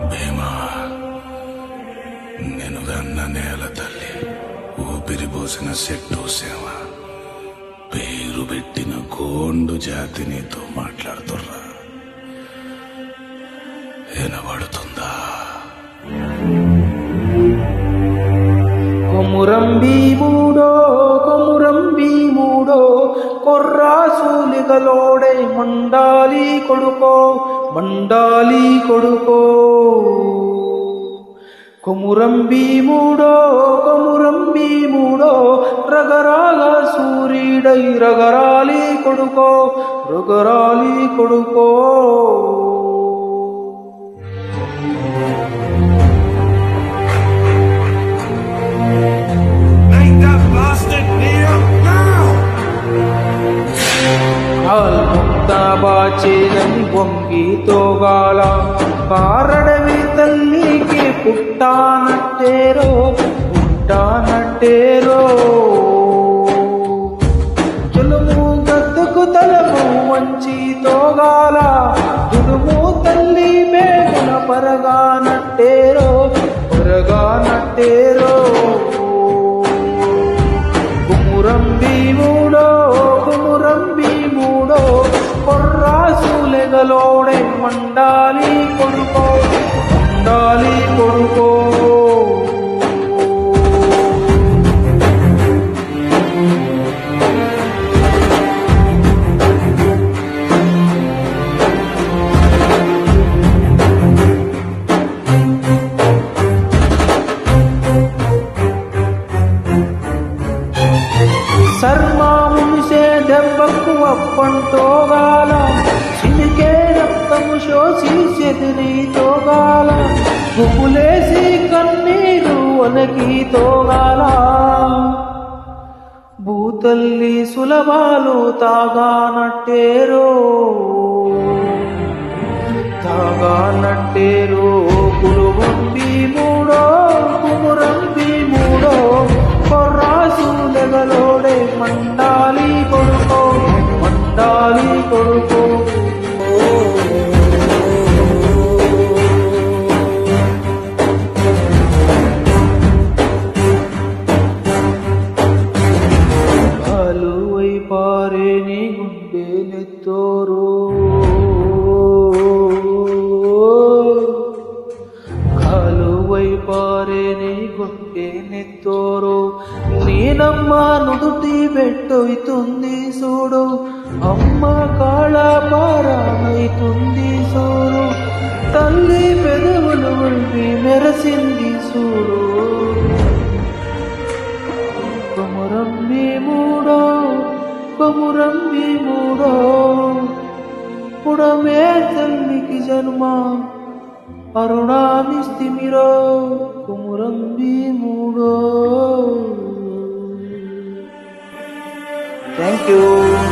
భీమా, నేను గన్న నేల తల్లి, ఊపిరిపోసిన చెట్టు సేవ, పేరు పెట్టిన గోండు జాతి నీతో మాట్లాడుతుర్రా. వినబడుతుందా? కొమురం భీముడో కొమురం భీముడో కొర్రాసూలిగలోడే మండాలి కొడుకో మండాలి కొడుకో. కొమురం భీముడో కొమురం భీముడో రగరాల సూర్యుడై రగరాలి కొడుకో రగరాలి కొడుకో. బాచేదని వంగితోగాల కారడవి తల్లికి పుట్టానట్టేరో పుట్టానట్టేరో. తులుము గద్దుకు తలము వంచి తోగాల తులుము తల్లి మేమున పరగానట్టేరో పరగానట్టేరో. కొమురం భీముడో కొమురం భీముడో కొర్రాసూలెగలోడే మండాలి కొడుకో మండాలి కొడుకో. సర్మాముసే దెబ్బకు అప్పంటోగాల చినికే రక్తము శోషి చెదిరి తోగాల గుబులేసి కన్నీరు వనకి తోగాల. భూతల్లి సులభాలు తాగానట్టేరో తాగానట్టేరో. కొమురం భీముడో కొమురం భీముడో కొర్రాసూలెగలోడే మండాలి కొడుకో మండాలి కొడుకో. కాలువై పారే నీ గుండె నెత్తోరు కాలువై పారే నీ గుండె నెత్తోరు. నేనమ్మ నుదుటి బెట్టొయితుంది చూడు, అమ్మ కాళ పారానైతుంది చూడు, తల్లి పెదవులు ఉల్వి మెరసింది చూడు. కొమురం భీముడో కొమురం భీముడో పుడమే తల్లికి జన్మ అరుణామిస్తిమిరో కొమురం భీముడో. Thank you.